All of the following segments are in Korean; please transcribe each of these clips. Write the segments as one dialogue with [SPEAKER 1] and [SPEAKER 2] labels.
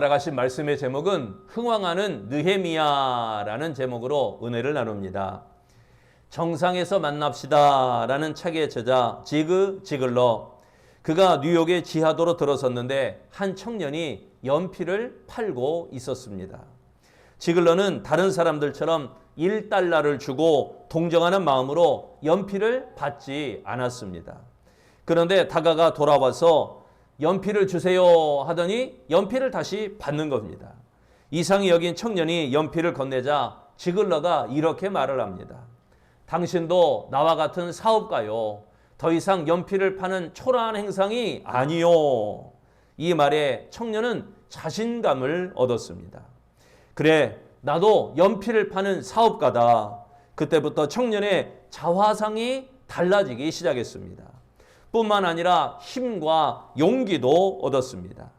[SPEAKER 1] 알아가신 말씀의 제목은 흥왕하는 느헤미야라는 제목으로 은혜를 나눕니다. 정상에서 만납시다 라는 책의 저자 지그 지글러, 그가 뉴욕의 지하도로 들어섰는데 한 청년이 연필을 팔고 있었습니다. 지글러는 다른 사람들처럼 1달러를 주고 동정하는 마음으로 연필을 받지 않았습니다. 그런데 다가가 돌아와서 연필을 주세요 하더니 연필을 다시 받는 겁니다. 이상히 여긴 청년이 연필을 건네자 지글러가 이렇게 말을 합니다. 당신도 나와 같은 사업가요. 더 이상 연필을 파는 초라한 행상이 아니요. 이 말에 청년은 자신감을 얻었습니다. 그래, 나도 연필을 파는 사업가다. 그때부터 청년의 자화상이 달라지기 시작했습니다. 뿐만 아니라 힘과 용기도 얻었습니다.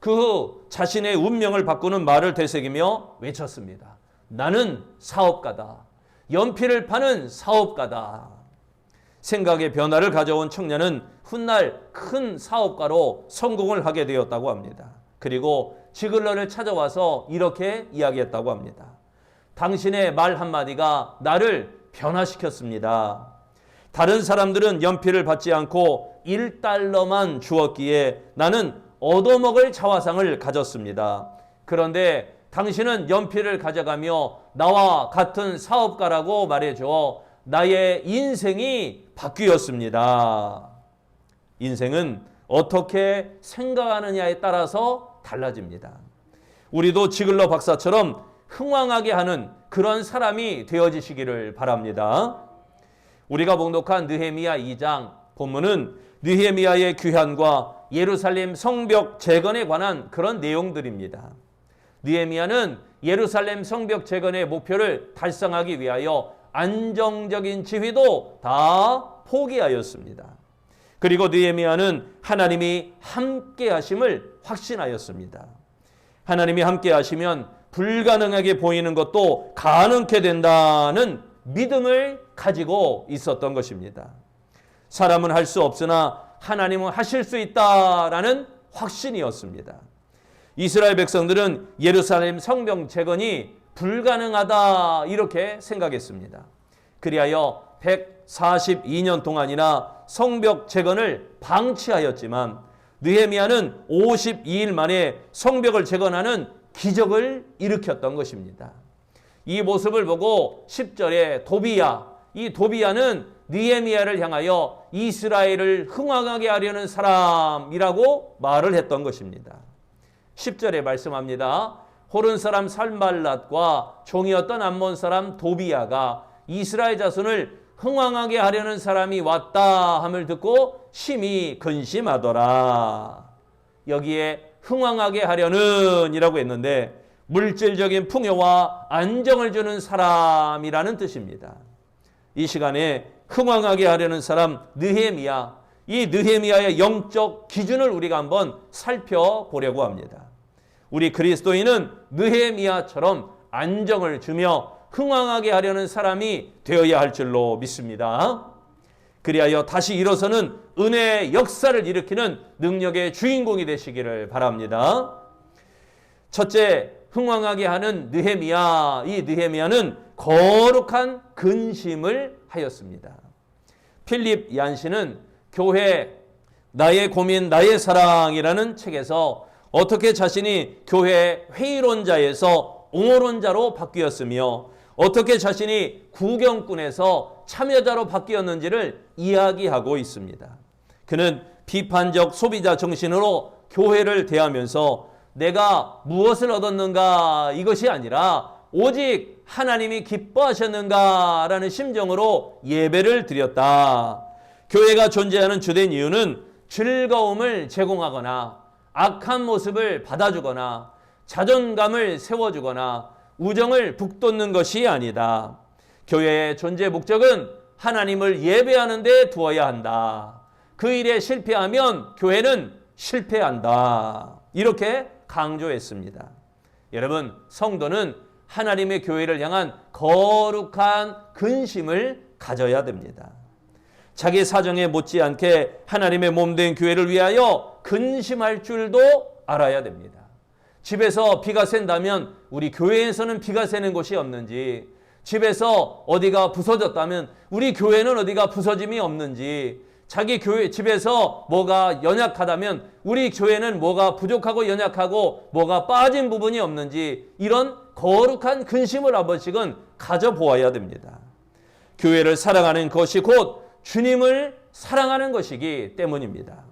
[SPEAKER 1] 그 후 자신의 운명을 바꾸는 말을 되새기며 외쳤습니다. 나는 사업가다. 연필을 파는 사업가다. 생각의 변화를 가져온 청년은 훗날 큰 사업가로 성공을 하게 되었다고 합니다. 그리고 지글러를 찾아와서 이렇게 이야기했다고 합니다. 당신의 말 한마디가 나를 변화시켰습니다. 다른 사람들은 연필을 받지 않고 1달러만 주었기에 나는 얻어먹을 자화상을 가졌습니다. 그런데 당신은 연필을 가져가며 나와 같은 사업가라고 말해줘 나의 인생이 바뀌었습니다. 인생은 어떻게 생각하느냐에 따라서 달라집니다. 우리도 지글러 박사처럼 흥왕하게 하는 그런 사람이 되어지시기를 바랍니다. 우리가 봉독한 느헤미야 2장 본문은 느헤미야의 귀환과 예루살렘 성벽 재건에 관한 그런 내용들입니다. 느헤미야는 예루살렘 성벽 재건의 목표를 달성하기 위하여 안정적인 지위도 다 포기하였습니다. 그리고 느헤미야는 하나님이 함께 하심을 확신하였습니다. 하나님이 함께 하시면 불가능하게 보이는 것도 가능케 된다는 믿음을 가지고 있었던 것입니다. 사람은 할 수 없으나 하나님은 하실 수 있다라는 확신이었습니다. 이스라엘 백성들은 예루살렘 성벽 재건이 불가능하다 이렇게 생각했습니다. 그리하여 142년 동안이나 성벽 재건을 방치하였지만 느헤미야는 52일 만에 성벽을 재건하는 기적을 일으켰던 것입니다. 이 모습을 보고 10절에 도비야, 이 도비야는 느헤미야를 향하여 이스라엘을 흥왕하게 하려는 사람이라고 말을 했던 것입니다. 10절에 말씀합니다. 호른 사람 산발랏과 종이었던 암몬 사람 도비야가 이스라엘 자손을 흥왕하게 하려는 사람이 왔다 함을 듣고 심히 근심하더라. 여기에 흥왕하게 하려는 이라고 했는데 물질적인 풍요와 안정을 주는 사람이라는 뜻입니다. 이 시간에 흥왕하게 하려는 사람 느헤미야, 이 느헤미야의 영적 기준을 우리가 한번 살펴보려고 합니다. 우리 그리스도인은 느헤미야처럼 안정을 주며 흥왕하게 하려는 사람이 되어야 할 줄로 믿습니다. 그리하여 다시 일어서는 은혜의 역사를 일으키는 능력의 주인공이 되시기를 바랍니다. 첫째, 흥왕하게 하는 느헤미야, 이 느헤미야는 거룩한 근심을 하였습니다. 필립 얀시는 교회 나의 고민 나의 사랑이라는 책에서 어떻게 자신이 교회 회의론자에서 옹호론자로 바뀌었으며 어떻게 자신이 구경꾼에서 참여자로 바뀌었는지를 이야기하고 있습니다. 그는 비판적 소비자 정신으로 교회를 대하면서 내가 무엇을 얻었는가 이것이 아니라 오직 하나님이 기뻐하셨는가라는 심정으로 예배를 드렸다. 교회가 존재하는 주된 이유는 즐거움을 제공하거나 악한 모습을 받아주거나 자존감을 세워주거나 우정을 북돋는 것이 아니다. 교회의 존재 목적은 하나님을 예배하는 데 두어야 한다. 그 일에 실패하면 교회는 실패한다. 이렇게 강조했습니다. 여러분, 성도는 하나님의 교회를 향한 거룩한 근심을 가져야 됩니다. 자기 사정에 못지않게 하나님의 몸된 교회를 위하여 근심할 줄도 알아야 됩니다. 집에서 비가 샌다면 우리 교회에서는 비가 새는 곳이 없는지, 집에서 어디가 부서졌다면 우리 교회는 어디가 부서짐이 없는지, 자기 교회 집에서 뭐가 연약하다면 우리 교회는 뭐가 부족하고 연약하고 뭐가 빠진 부분이 없는지, 이런 거룩한 근심을 한 번씩은 가져보아야 됩니다. 교회를 사랑하는 것이 곧 주님을 사랑하는 것이기 때문입니다.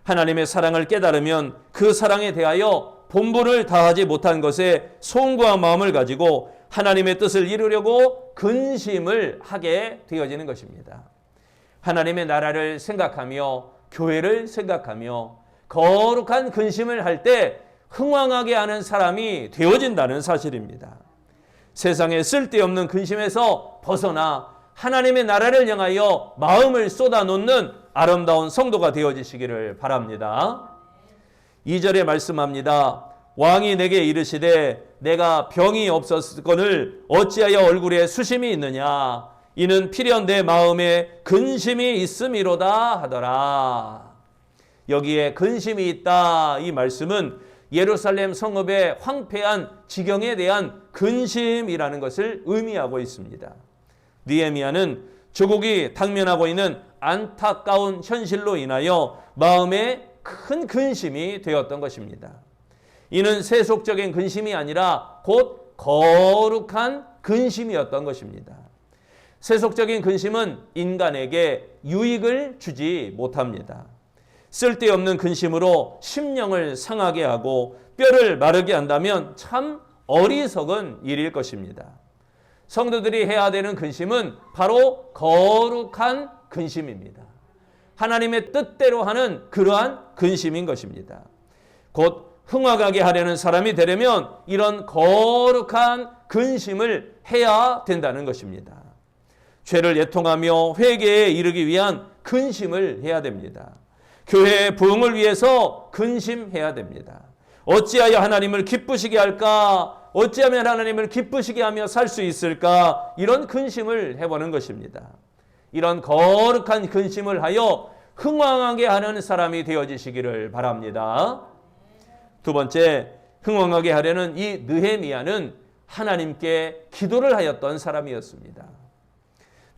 [SPEAKER 1] 하나님의 사랑을 깨달으면 그 사랑에 대하여 본분을 다하지 못한 것에 송구한 마음을 가지고 하나님의 뜻을 이루려고 근심을 하게 되어지는 것입니다. 하나님의 나라를 생각하며 교회를 생각하며 거룩한 근심을 할 때 흥왕하게 하는 사람이 되어진다는 사실입니다. 세상에 쓸데없는 근심에서 벗어나 하나님의 나라를 향하여 마음을 쏟아놓는 아름다운 성도가 되어지시기를 바랍니다. 2절에 말씀합니다. 왕이 내게 이르시되 내가 병이 없었거늘 어찌하여 얼굴에 수심이 있느냐, 이는 필연 내 마음에 근심이 있음이로다 하더라. 여기에 근심이 있다, 이 말씀은 예루살렘 성읍의 황폐한 지경에 대한 근심이라는 것을 의미하고 있습니다. 느헤미야는 조국이 당면하고 있는 안타까운 현실로 인하여 마음에 큰 근심이 되었던 것입니다. 이는 세속적인 근심이 아니라 곧 거룩한 근심이었던 것입니다. 세속적인 근심은 인간에게 유익을 주지 못합니다. 쓸데없는 근심으로 심령을 상하게 하고 뼈를 마르게 한다면 참 어리석은 일일 것입니다. 성도들이 해야 되는 근심은 바로 거룩한 근심입니다. 하나님의 뜻대로 하는 그러한 근심인 것입니다. 곧 흥황하게 하려는 사람이 되려면 이런 거룩한 근심을 해야 된다는 것입니다. 죄를 애통하며 회개에 이르기 위한 근심을 해야 됩니다. 교회의 부흥을 위해서 근심해야 됩니다. 어찌하여 하나님을 기쁘시게 할까? 어찌하면 하나님을 기쁘시게 하며 살 수 있을까? 이런 근심을 해보는 것입니다. 이런 거룩한 근심을 하여 흥왕하게 하는 사람이 되어지시기를 바랍니다. 두 번째, 흥왕하게 하려는 이 느헤미야는 하나님께 기도를 하였던 사람이었습니다.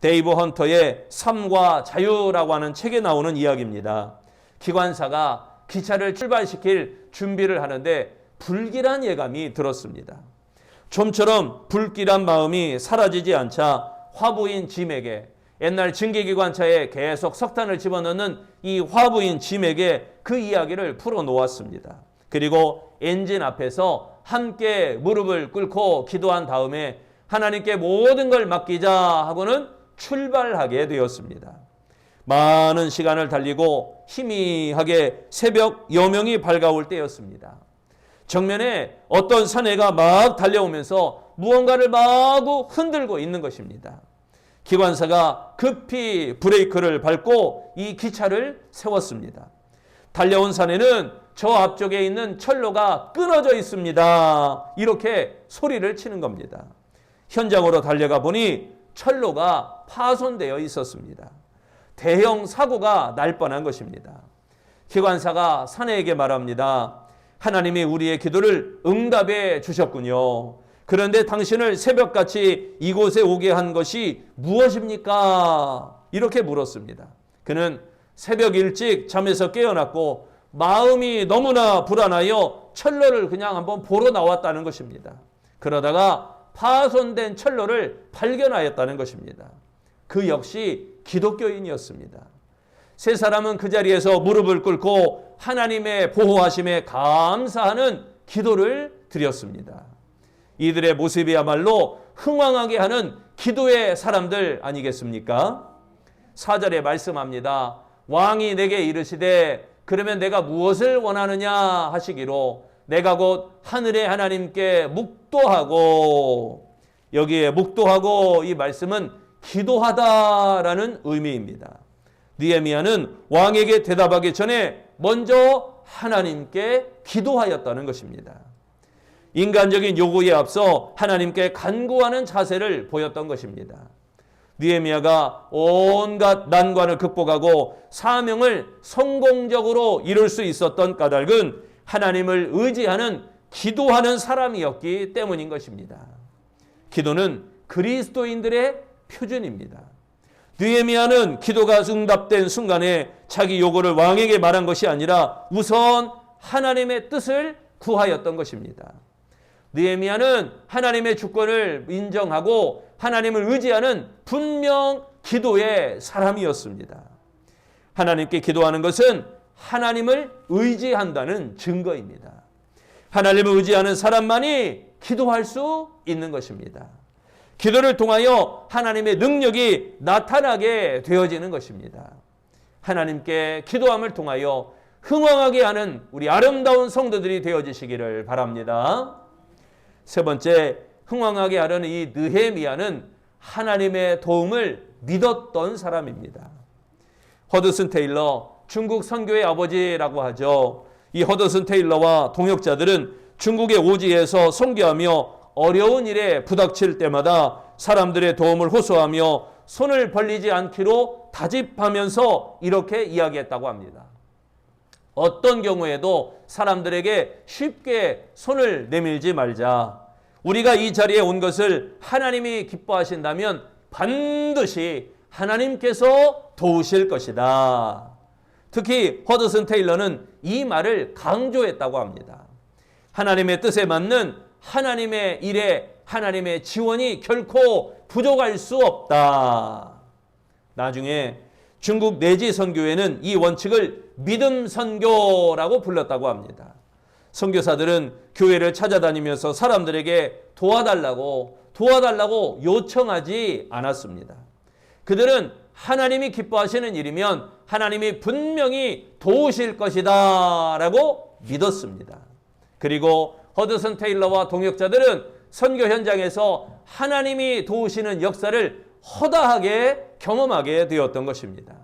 [SPEAKER 1] 데이브 헌터의 삶과 자유라고 하는 책에 나오는 이야기입니다. 기관사가 기차를 출발시킬 준비를 하는데 불길한 예감이 들었습니다. 좀처럼 불길한 마음이 사라지지 않자 화부인 짐에게, 옛날 증기기관차에 계속 석탄을 집어넣는 이 화부인 짐에게 그 이야기를 풀어놓았습니다. 그리고 엔진 앞에서 함께 무릎을 꿇고 기도한 다음에 하나님께 모든 걸 맡기자 하고는 출발하게 되었습니다. 많은 시간을 달리고 희미하게 새벽 여명이 밝아올 때였습니다. 정면에 어떤 사내가 막 달려오면서 무언가를 마구 흔들고 있는 것입니다. 기관사가 급히 브레이크를 밟고 이 기차를 세웠습니다. 달려온 사내는 저 앞쪽에 있는 철로가 끊어져 있습니다. 이렇게 소리를 치는 겁니다. 현장으로 달려가 보니 철로가 파손되어 있었습니다. 대형 사고가 날 뻔한 것입니다. 기관사가 사내에게 말합니다. 하나님이 우리의 기도를 응답해 주셨군요. 그런데 당신을 새벽같이 이곳에 오게 한 것이 무엇입니까? 이렇게 물었습니다. 그는 새벽 일찍 잠에서 깨어났고 마음이 너무나 불안하여 철로를 그냥 한번 보러 나왔다는 것입니다. 그러다가 파손된 철로를 발견하였다는 것입니다. 그 역시 기독교인이었습니다. 세 사람은 그 자리에서 무릎을 꿇고 하나님의 보호하심에 감사하는 기도를 드렸습니다. 이들의 모습이야말로 흥왕하게 하는 기도의 사람들 아니겠습니까? 4절에 말씀합니다. 왕이 내게 이르시되 그러면 내가 무엇을 원하느냐 하시기로 내가 곧 하늘의 하나님께 묵도하고, 여기에 묵도하고 이 말씀은 기도하다라는 의미입니다. 느헤미야는 왕에게 대답하기 전에 먼저 하나님께 기도하였다는 것입니다. 인간적인 요구에 앞서 하나님께 간구하는 자세를 보였던 것입니다. 느헤미야가 온갖 난관을 극복하고 사명을 성공적으로 이룰 수 있었던 까닭은 하나님을 의지하는 기도하는 사람이었기 때문인 것입니다. 기도는 그리스도인들의 표준입니다. 느헤미야는 기도가 응답된 순간에 자기 요구를 왕에게 말한 것이 아니라 우선 하나님의 뜻을 구하였던 것입니다. 느헤미야는 하나님의 주권을 인정하고 하나님을 의지하는 분명 기도의 사람이었습니다. 하나님께 기도하는 것은 하나님을 의지한다는 증거입니다. 하나님을 의지하는 사람만이 기도할 수 있는 것입니다. 기도를 통하여 하나님의 능력이 나타나게 되어지는 것입니다. 하나님께 기도함을 통하여 흥왕하게 하는 우리 아름다운 성도들이 되어지시기를 바랍니다. 세 번째, 흥왕하게 하려는 이 느헤미야는 하나님의 도움을 믿었던 사람입니다. 허드슨 테일러, 중국 선교의 아버지라고 하죠. 이 허드슨 테일러와 동역자들은 중국의 오지에서 선교하며 어려운 일에 부닥칠 때마다 사람들의 도움을 호소하며 손을 벌리지 않기로 다짐하면서 이렇게 이야기했다고 합니다. 어떤 경우에도 사람들에게 쉽게 손을 내밀지 말자. 우리가 이 자리에 온 것을 하나님이 기뻐하신다면 반드시 하나님께서 도우실 것이다. 특히 허드슨 테일러는 이 말을 강조했다고 합니다. 하나님의 뜻에 맞는 하나님의 일에 하나님의 지원이 결코 부족할 수 없다. 나중에 중국 내지 선교회는 이 원칙을 믿음 선교라고 불렀다고 합니다. 선교사들은 교회를 찾아다니면서 사람들에게 도와달라고 요청하지 않았습니다. 그들은 하나님이 기뻐하시는 일이면 하나님이 분명히 도우실 것이다 라고 믿었습니다. 그리고 허드슨 테일러와 동역자들은 선교 현장에서 하나님이 도우시는 역사를 허다하게 경험하게 되었던 것입니다.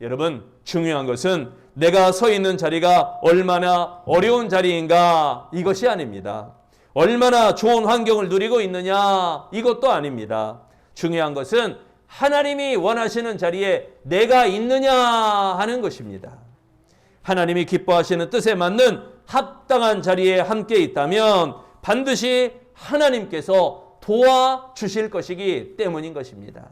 [SPEAKER 1] 여러분, 중요한 것은 내가 서 있는 자리가 얼마나 어려운 자리인가 이것이 아닙니다. 얼마나 좋은 환경을 누리고 있느냐 이것도 아닙니다. 중요한 것은 하나님이 원하시는 자리에 내가 있느냐 하는 것입니다. 하나님이 기뻐하시는 뜻에 맞는 합당한 자리에 함께 있다면 반드시 하나님께서 도와주실 것이기 때문인 것입니다.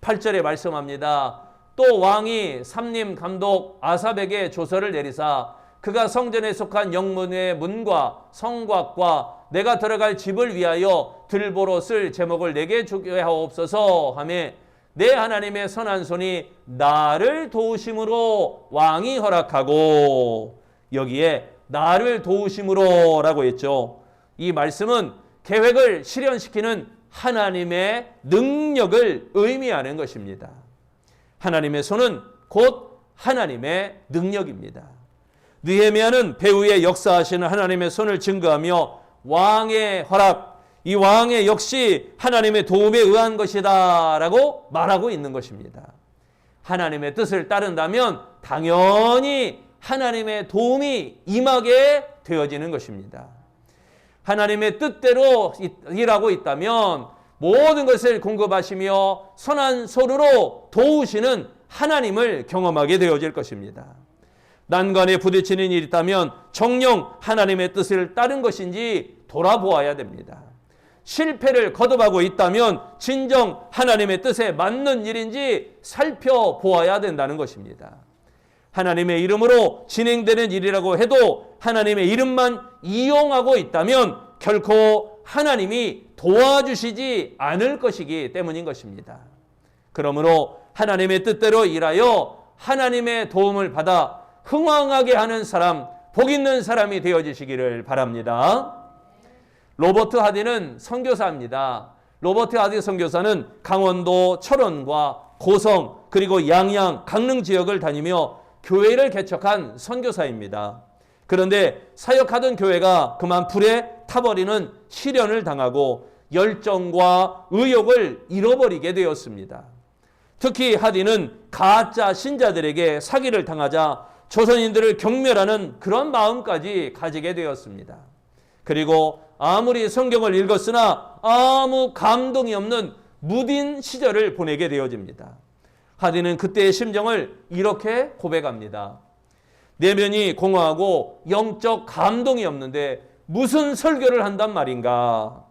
[SPEAKER 1] 8절에 말씀합니다. 또 왕이 삼림 감독 아삽에게 조서를 내리사 그가 성전에 속한 영문의 문과 성곽과 내가 들어갈 집을 위하여 들보로 쓸 제목을 내게 주게 하옵소서 하며 내 하나님의 선한 손이 나를 도우심으로 왕이 허락하고, 여기에 나를 도우심으로 라고 했죠. 이 말씀은 계획을 실현시키는 하나님의 능력을 의미하는 것입니다. 하나님의 손은 곧 하나님의 능력입니다. 느헤미야는 배후에 역사하시는 하나님의 손을 증거하며 왕의 허락, 이 왕의 역시 하나님의 도움에 의한 것이다 라고 말하고 있는 것입니다. 하나님의 뜻을 따른다면 당연히 하나님의 도움이 임하게 되어지는 것입니다. 하나님의 뜻대로 일하고 있다면 모든 것을 공급하시며 선한 소르로 도우시는 하나님을 경험하게 되어질 것입니다. 난관에 부딪히는 일이 있다면 정녕 하나님의 뜻을 따른 것인지 돌아보아야 됩니다. 실패를 거듭하고 있다면 진정 하나님의 뜻에 맞는 일인지 살펴보아야 된다는 것입니다. 하나님의 이름으로 진행되는 일이라고 해도 하나님의 이름만 이용하고 있다면 결코 하나님이 도와주시지 않을 것이기 때문인 것입니다. 그러므로 하나님의 뜻대로 일하여 하나님의 도움을 받아 흥왕하게 하는 사람, 복 있는 사람이 되어지시기를 바랍니다. 로버트 하디는 선교사입니다. 로버트 하디 선교사는 강원도 철원과 고성 그리고 양양, 강릉 지역을 다니며 교회를 개척한 선교사입니다. 그런데 사역하던 교회가 그만 불에 타버리는 시련을 당하고 열정과 의욕을 잃어버리게 되었습니다. 특히 하디는 가짜 신자들에게 사기를 당하자 조선인들을 경멸하는 그런 마음까지 가지게 되었습니다. 그리고 아무리 성경을 읽었으나 아무 감동이 없는 무딘 시절을 보내게 되어집니다. 하디는 그때의 심정을 이렇게 고백합니다. 내면이 공허하고 영적 감동이 없는데 무슨 설교를 한단 말인가?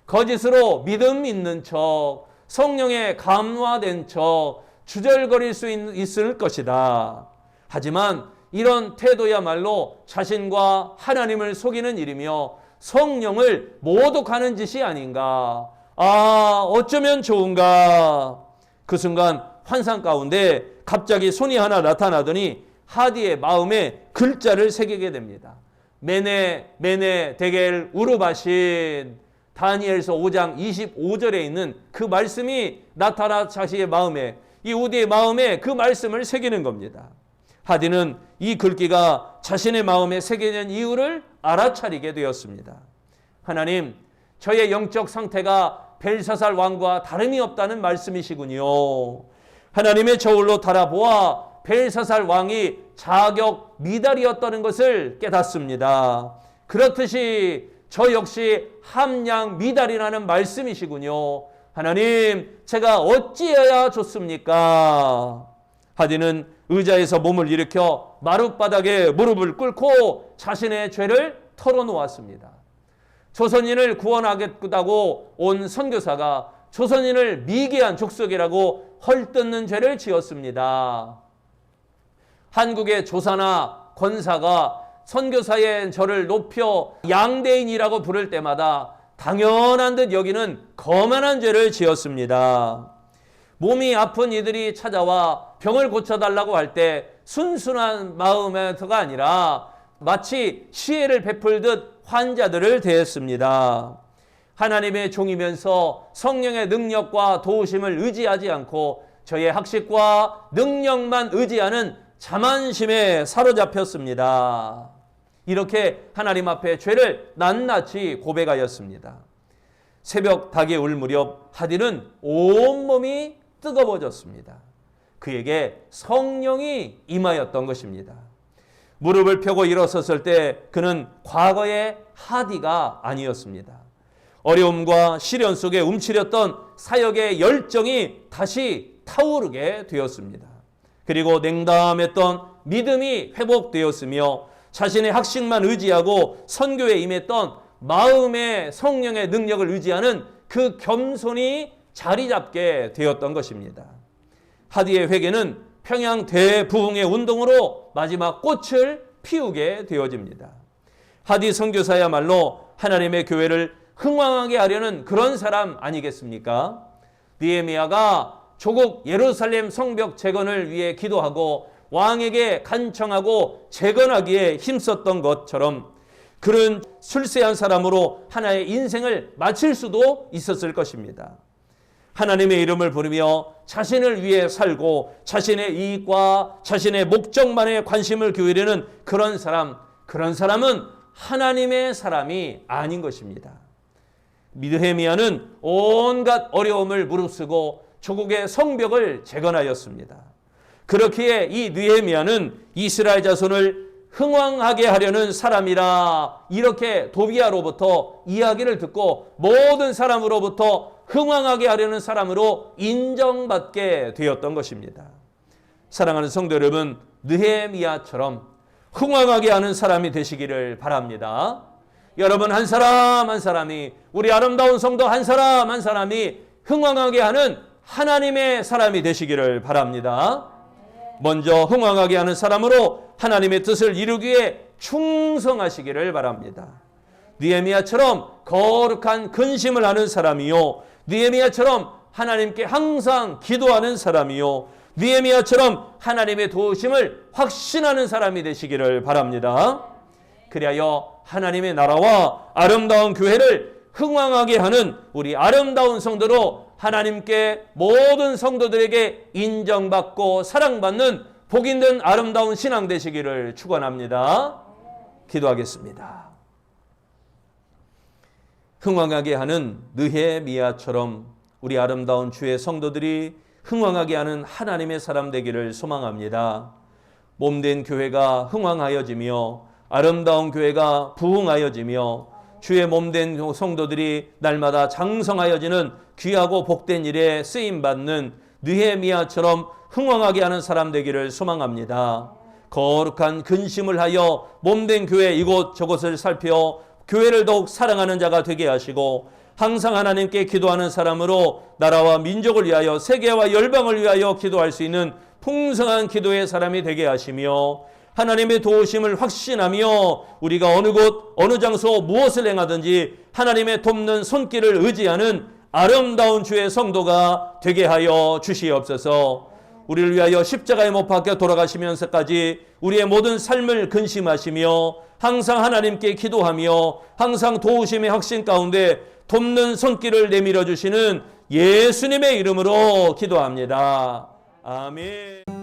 [SPEAKER 1] 거짓으로 믿음 있는 척, 성령에 감화된 척 주절거릴 수 있을 것이다. 하지만 이런 태도야말로 자신과 하나님을 속이는 일이며 성령을 모독하는 짓이 아닌가. 어쩌면 좋은가. 그 순간 환상 가운데 갑자기 손이 하나 나타나더니 하디의 마음에 글자를 새기게 됩니다. 메네 메네 데겔 우르바신. 다니엘서 5장 25절에 있는 그 말씀이 나타나 자신의 마음에, 이 우디의 마음에 그 말씀을 새기는 겁니다. 하디는 이 글귀가 자신의 마음에 새겨진 이유를 알아차리게 되었습니다. 하나님, 저의 영적 상태가 벨사살 왕과 다름이 없다는 말씀이시군요. 하나님의 저울로 달아보아 벨사살 왕이 자격 미달이었다는 것을 깨닫습니다. 그렇듯이 저 역시 함량 미달이라는 말씀이시군요. 하나님, 제가 어찌해야 좋습니까? 하디는 의자에서 몸을 일으켜 마룻바닥에 무릎을 꿇고 자신의 죄를 털어놓았습니다. 조선인을 구원하겠다고 온 선교사가 조선인을 미개한 족속이라고 헐뜯는 죄를 지었습니다. 한국의 조사나 권사가 선교사의 저를 높여 양대인이라고 부를 때마다 당연한 듯 여기는 거만한 죄를 지었습니다. 몸이 아픈 이들이 찾아와 병을 고쳐달라고 할 때 순순한 마음에서가 아니라 마치 시혜를 베풀듯 환자들을 대했습니다. 하나님의 종이면서 성령의 능력과 도우심을 의지하지 않고 저의 학식과 능력만 의지하는 자만심에 사로잡혔습니다. 이렇게 하나님 앞에 죄를 낱낱이 고백하였습니다. 새벽 닭이 울 무렵 하디는 온몸이 뜨거워졌습니다. 그에게 성령이 임하였던 것입니다. 무릎을 펴고 일어섰을 때 그는 과거의 하디가 아니었습니다. 어려움과 시련 속에 움츠렸던 사역의 열정이 다시 타오르게 되었습니다. 그리고 냉담했던 믿음이 회복되었으며 자신의 학식만 의지하고 선교에 임했던 마음의 성령의 능력을 의지하는 그 겸손이 자리 잡게 되었던 것입니다. 하디의 회개는 평양 대부흥의 운동으로 마지막 꽃을 피우게 되어집니다. 하디 선교사야말로 하나님의 교회를 흥왕하게 하려는 그런 사람 아니겠습니까? 느헤미야가 조국 예루살렘 성벽 재건을 위해 기도하고 왕에게 간청하고 재건하기에 힘썼던 것처럼 그런 출세한 사람으로 하나의 인생을 마칠 수도 있었을 것입니다. 하나님의 이름을 부르며 자신을 위해 살고 자신의 이익과 자신의 목적만에 관심을 기울이는 그런 사람은 하나님의 사람이 아닌 것입니다. 느헤미야는 온갖 어려움을 무릅쓰고 조국의 성벽을 재건하였습니다. 그렇기에 이 느헤미야는 이스라엘 자손을 흥왕하게 하려는 사람이라 이렇게 도비야로부터 이야기를 듣고 모든 사람으로부터 흥왕하게 하려는 사람으로 인정받게 되었던 것입니다. 사랑하는 성도 여러분, 느헤미야처럼 흥왕하게 하는 사람이 되시기를 바랍니다. 여러분 한 사람 한 사람이, 우리 아름다운 성도 한 사람 한 사람이 흥왕하게 하는 하나님의 사람이 되시기를 바랍니다. 먼저 흥왕하게 하는 사람으로 하나님의 뜻을 이루기 위해 충성하시기를 바랍니다. 느헤미야처럼 거룩한 근심을 하는 사람이요, 느헤미야처럼 하나님께 항상 기도하는 사람이요, 느헤미야처럼 하나님의 도우심을 확신하는 사람이 되시기를 바랍니다. 그리하여 하나님의 나라와 아름다운 교회를 흥왕하게 하는 우리 아름다운 성도로 하나님께 모든 성도들에게 인정받고 사랑받는 복 있는 아름다운 신앙 되시기를 축원합니다. 기도하겠습니다. 흥왕하게 하는 느헤미야처럼 우리 아름다운 주의 성도들이 흥왕하게 하는 하나님의 사람 되기를 소망합니다. 몸된 교회가 흥왕하여지며 아름다운 교회가 부흥하여지며 주의 몸된 성도들이 날마다 장성하여지는 귀하고 복된 일에 쓰임받는 느헤미야처럼 흥왕하게 하는 사람 되기를 소망합니다. 거룩한 근심을 하여 몸된 교회 이곳저곳을 살펴 교회를 더욱 사랑하는 자가 되게 하시고 항상 하나님께 기도하는 사람으로 나라와 민족을 위하여 세계와 열방을 위하여 기도할 수 있는 풍성한 기도의 사람이 되게 하시며 하나님의 도우심을 확신하며 우리가 어느 곳 어느 장소 무엇을 행하든지 하나님의 돕는 손길을 의지하는 아름다운 주의 성도가 되게 하여 주시옵소서. 우리를 위하여 십자가에 못 박혀 돌아가시면서까지 우리의 모든 삶을 근심하시며 항상 하나님께 기도하며 항상 도우심의 확신 가운데 돕는 손길을 내밀어 주시는 예수님의 이름으로 기도합니다. 아멘.